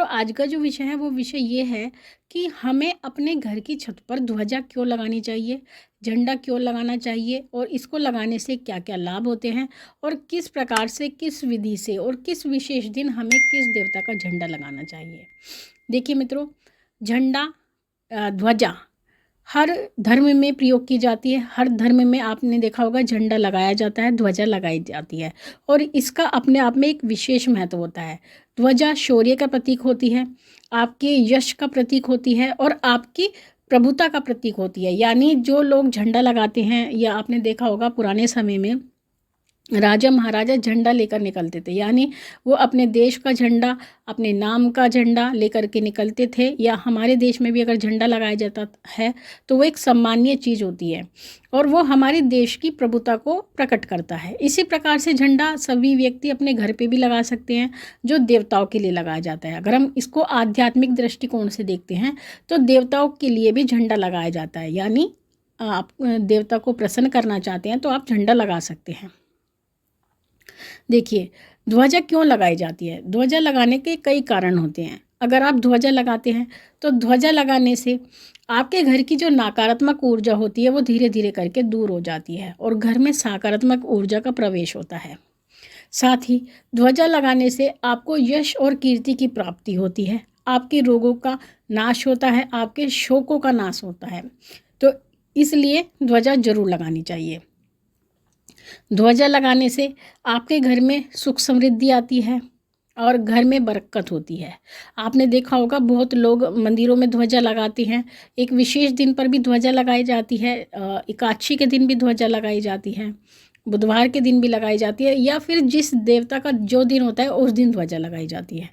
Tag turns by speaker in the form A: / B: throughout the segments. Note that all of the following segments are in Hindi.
A: आज का जो विषय है वो विषय ये है कि हमें अपने घर की छत पर ध्वजा क्यों लगानी चाहिए, झंडा क्यों लगाना चाहिए और इसको लगाने से क्या-क्या लाभ होते हैं और किस प्रकार से, किस विधि से और किस विशेष दिन हमें किस देवता का झंडा लगाना चाहिए। देखिए मित्रों, झंडा ध्वजा हर धर्म में प्रयोग की जाती है। हर धर्म में आपने देखा होगा झंडा लगाया जाता है, ध्वजा लगाई जाती है और इसका अपने आप में एक विशेष महत्व होता है। ध्वजा शौर्य का प्रतीक होती है, आपके यश का प्रतीक होती है और आपकी प्रभुता का प्रतीक होती है। यानी जो लोग झंडा लगाते हैं, या आपने देखा होगा पुराने समय में राजा महाराजा झंडा लेकर निकलते थे, यानी वो अपने देश का झंडा, अपने नाम का झंडा लेकर के निकलते थे। या हमारे देश में भी अगर झंडा लगाया जाता है तो वो एक सम्मानीय चीज़ होती है और वो हमारे देश की प्रभुता को प्रकट करता है। इसी प्रकार से झंडा सभी व्यक्ति अपने घर पे भी लगा सकते हैं, जो देवताओं के लिए लगाया जाता है। अगर हम इसको आध्यात्मिक दृष्टिकोण से देखते हैं तो देवताओं के लिए भी झंडा लगाया जाता है, यानी आप देवता को प्रसन्न करना चाहते हैं तो आप झंडा लगा सकते हैं। देखिए, ध्वजा क्यों लगाई जाती है? ध्वजा लगाने के कई कारण होते हैं। अगर आप ध्वजा लगाते हैं तो ध्वजा लगाने से आपके घर की जो नकारात्मक ऊर्जा होती है वो धीरे धीरे करके दूर हो जाती है और घर में सकारात्मक ऊर्जा का प्रवेश होता है। साथ ही ध्वजा लगाने से आपको यश और कीर्ति की प्राप्ति होती है, आपके रोगों का नाश होता है, आपके शोकों का नाश होता है। तो इसलिए ध्वजा जरूर लगानी चाहिए। ध्वजा लगाने से आपके घर में सुख समृद्धि आती है और घर में बरकत होती है। आपने देखा होगा बहुत लोग मंदिरों में ध्वजा लगाते हैं। एक विशेष दिन पर भी ध्वजा लगाई जाती है, एकादशी के दिन भी ध्वजा लगाई जाती है, बुधवार के दिन भी लगाई जाती है, या फिर जिस देवता का जो दिन होता है उस दिन ध्वजा लगाई जाती है।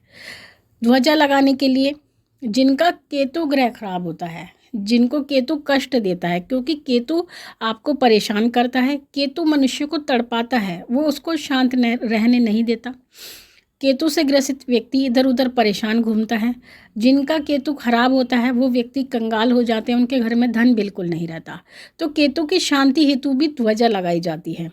A: ध्वजा लगाने के लिए जिनका केतु ग्रह खराब होता है, जिनको केतु कष्ट देता है, क्योंकि केतु आपको परेशान करता है, केतु मनुष्य को तड़पाता है, वो उसको शांत रहने नहीं देता। केतु से ग्रसित व्यक्ति इधर उधर परेशान घूमता है। जिनका केतु खराब होता है वो व्यक्ति कंगाल हो जाते हैं, उनके घर में धन बिल्कुल नहीं रहता। तो केतु की शांति हेतु भी ध्वजा लगाई जाती है।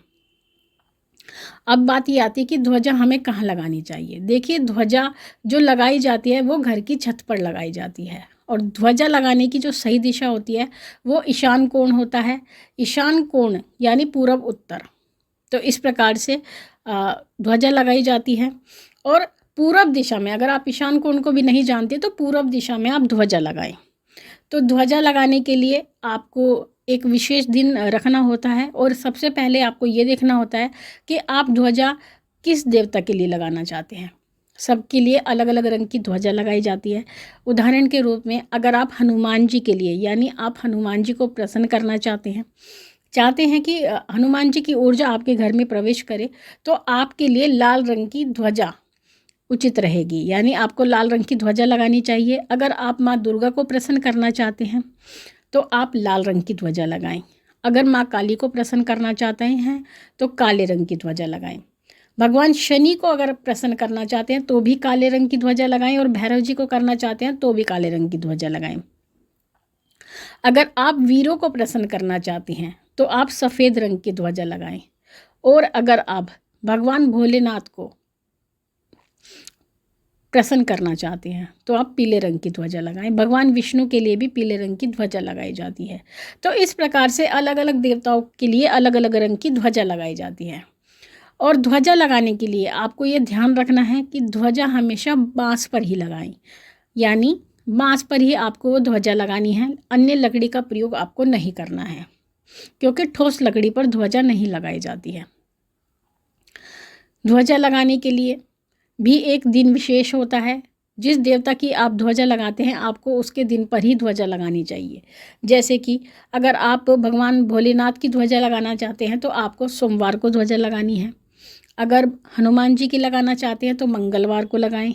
A: अब बात ये आती है कि ध्वजा हमें कहाँ लगानी चाहिए। देखिए, ध्वजा जो लगाई जाती है वो घर की छत पर लगाई जाती है और ध्वजा लगाने की जो सही दिशा होती है वो ईशान कोण होता है। ईशान कोण यानी पूरब उत्तर। तो इस प्रकार से ध्वजा लगाई जाती है और पूरब दिशा में, अगर आप ईशान कोण को भी नहीं जानते तो पूरब दिशा में आप ध्वजा लगाएं। तो ध्वजा लगाने के लिए आपको एक विशेष दिन रखना होता है और सबसे पहले आपको ये देखना होता है कि आप ध्वजा किस देवता के लिए लगाना चाहते हैं। सबके लिए अलग अलग रंग की ध्वजा लगाई जाती है। उदाहरण के रूप में अगर आप हनुमान जी के लिए, यानी आप हनुमान जी को प्रसन्न करना चाहते हैं कि हनुमान जी की ऊर्जा आपके घर में प्रवेश करे, तो आपके लिए लाल रंग की ध्वजा उचित रहेगी, यानी आपको लाल रंग की ध्वजा लगानी चाहिए। अगर आप माँ दुर्गा को प्रसन्न करना चाहते हैं तो आप लाल रंग की ध्वजा लगाएं। अगर माँ काली को प्रसन्न करना चाहते हैं तो काले रंग की ध्वजा लगाएं। भगवान शनि को अगर प्रसन्न करना चाहते हैं तो भी काले रंग की ध्वजा लगाएं और भैरव जी को करना चाहते हैं तो भी काले रंग की ध्वजा लगाएं। अगर आप वीरों को प्रसन्न करना चाहते हैं तो आप सफ़ेद रंग की ध्वजा लगाएं और अगर आप भगवान भोलेनाथ को प्रसन्न करना चाहते हैं तो आप पीले रंग की ध्वजा लगाएं। भगवान विष्णु के लिए भी पीले रंग की ध्वजा लगाई जाती है। तो इस प्रकार से अलग अलग देवताओं के लिए अलग अलग रंग की ध्वजा लगाई जाती है। और ध्वजा लगाने के लिए आपको ये ध्यान रखना है कि ध्वजा हमेशा बाँस पर ही लगाएं, यानी बाँस पर ही आपको वो ध्वजा लगानी है। अन्य लकड़ी का प्रयोग आपको नहीं करना है, क्योंकि ठोस लकड़ी पर ध्वजा नहीं लगाई जाती है। ध्वजा लगाने के लिए भी एक दिन विशेष होता है। जिस देवता की आप ध्वजा लगाते हैं आपको उसके दिन पर ही ध्वजा लगानी चाहिए। जैसे कि अगर आप भगवान भोलेनाथ की ध्वजा लगाना चाहते हैं तो आपको सोमवार को ध्वजा लगानी है। अगर हनुमान जी की लगाना चाहते हैं तो मंगलवार को लगाएं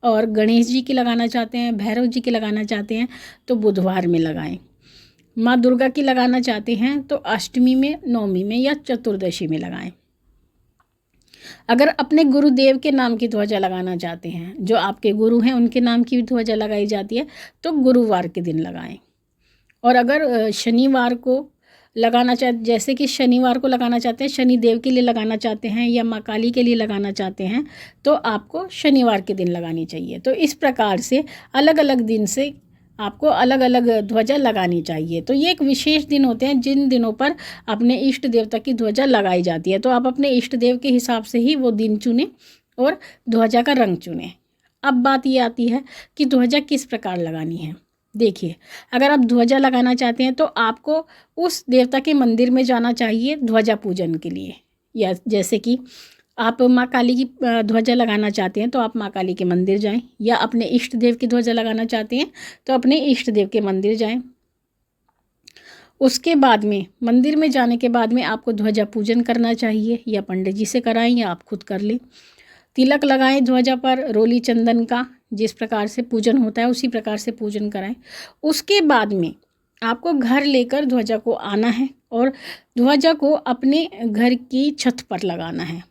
A: और गणेश जी की लगाना चाहते हैं, भैरव जी की लगाना चाहते हैं तो बुधवार में लगाएं। माँ दुर्गा की लगाना चाहते हैं तो अष्टमी में, नवमी में या चतुर्दशी में लगाएं। अगर अपने गुरुदेव के नाम की ध्वजा लगाना चाहते हैं, जो आपके गुरु हैं उनके नाम की भी ध्वजा लगाई जाती है, तो गुरुवार के दिन लगाएं। और अगर शनिवार को लगाना चाहते, जैसे कि शनिवार को लगाना चाहते हैं, शनि देव के लिए लगाना चाहते हैं या माँ काली के लिए लगाना चाहते हैं, तो आपको शनिवार के दिन लगानी चाहिए। तो इस प्रकार से अलग अलग दिन से आपको अलग अलग ध्वजा लगानी चाहिए। तो ये एक विशेष दिन होते हैं जिन दिनों पर अपने इष्ट देवता की ध्वजा लगाई जाती है। तो आप अपने इष्ट देव के हिसाब से ही वो दिन चुनें और ध्वजा का रंग चुनें। अब बात ये आती है कि ध्वजा किस प्रकार लगानी है। देखिए, अगर आप ध्वजा लगाना चाहते हैं तो आपको उस देवता के मंदिर में जाना चाहिए ध्वजा पूजन के लिए। या जैसे कि आप माँ काली की ध्वजा लगाना चाहते हैं तो आप माँ काली के मंदिर जाएं, या अपने इष्ट देव की ध्वजा लगाना चाहते हैं तो अपने इष्ट देव के मंदिर जाएं। उसके बाद में मंदिर में जाने के बाद में आपको ध्वजा पूजन करना चाहिए, या पंडित जी से कराएं या आप खुद कर लें। तिलक लगाएं ध्वजा पर रोली चंदन का, जिस प्रकार से पूजन होता है उसी प्रकार से पूजन कराएं। उसके बाद में आपको घर लेकर ध्वजा को आना है और ध्वजा को अपने घर की छत पर लगाना है,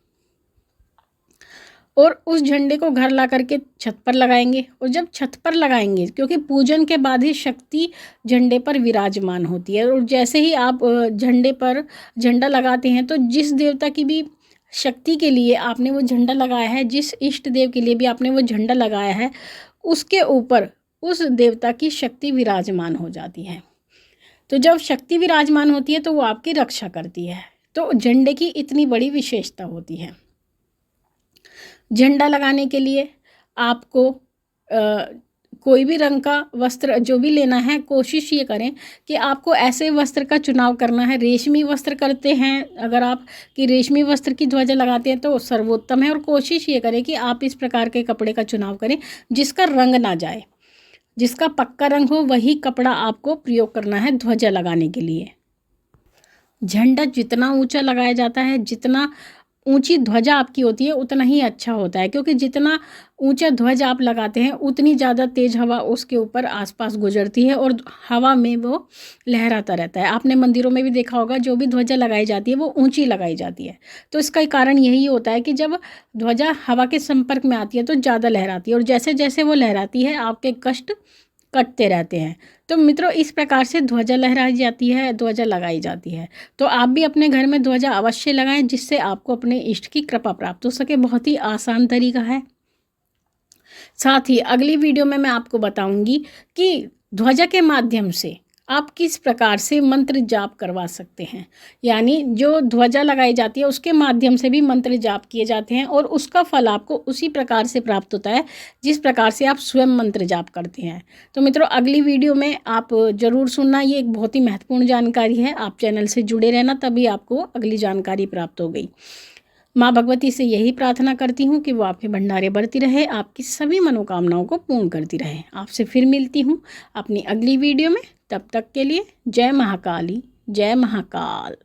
A: और उस झंडे को घर ला करके छत पर लगाएंगे। और जब छत पर लगाएंगे, क्योंकि पूजन के बाद ही शक्ति झंडे पर विराजमान होती है, और जैसे ही आप झंडे पर झंडा लगाते हैं तो जिस देवता की भी शक्ति के लिए आपने वो झंडा लगाया है, जिस इष्ट देव के लिए भी आपने वो झंडा लगाया है, उसके ऊपर उस देवता की शक्ति विराजमान हो जाती है। तो जब शक्ति विराजमान होती है तो वो आपकी रक्षा करती है। तो झंडे की इतनी बड़ी विशेषता होती है। झंडा लगाने के लिए आपको कोई भी रंग का वस्त्र जो भी लेना है, कोशिश ये करें कि आपको ऐसे वस्त्र का चुनाव करना है। रेशमी वस्त्र करते हैं अगर आप, कि रेशमी वस्त्र की ध्वजा लगाते हैं तो सर्वोत्तम है। और कोशिश ये करें कि आप इस प्रकार के कपड़े का चुनाव करें जिसका रंग ना जाए, जिसका पक्का रंग हो, वही कपड़ा आपको प्रयोग करना है ध्वजा लगाने के लिए। झंडा जितना ऊंचा लगाया जाता है, जितना ऊंची ध्वजा आपकी होती है, उतना ही अच्छा होता है, क्योंकि जितना ऊंचा ध्वजा आप लगाते हैं उतनी ज़्यादा तेज़ हवा उसके ऊपर आसपास गुजरती है और हवा में वो लहराता रहता है। आपने मंदिरों में भी देखा होगा, जो भी ध्वजा लगाई जाती है वो ऊंची लगाई जाती है। तो इसका कारण यही होता है कि जब ध्वजा हवा के संपर्क में आती है तो ज़्यादा लहराती है, और जैसे जैसे वो लहराती है आपके कष्ट कटते रहते हैं। तो मित्रों, इस प्रकार से ध्वजा लहराई जाती है, ध्वजा लगाई जाती है। तो आप भी अपने घर में ध्वजा अवश्य लगाएं, जिससे आपको अपने इष्ट की कृपा प्राप्त हो सके। बहुत ही आसान तरीका है। साथ ही अगली वीडियो में मैं आपको बताऊंगी कि ध्वजा के माध्यम से आप किस प्रकार से मंत्र जाप करवा सकते हैं। यानी जो ध्वजा लगाई जाती है उसके माध्यम से भी मंत्र जाप किए जाते हैं, और उसका फल आपको उसी प्रकार से प्राप्त होता है जिस प्रकार से आप स्वयं मंत्र जाप करते हैं। तो मित्रों, अगली वीडियो में आप ज़रूर सुनना, ये एक बहुत ही महत्वपूर्ण जानकारी है। आप चैनल से जुड़े रहना, तभी आपको अगली जानकारी प्राप्त हो गई। माँ भगवती से यही प्रार्थना करती हूँ कि वो आपके भंडारे बढ़ती रहे, आपकी सभी मनोकामनाओं को पूर्ण करती रहे। आपसे फिर मिलती हूँ अपनी अगली वीडियो में। तब तक के लिए जय महाकाली, जय महाकाल।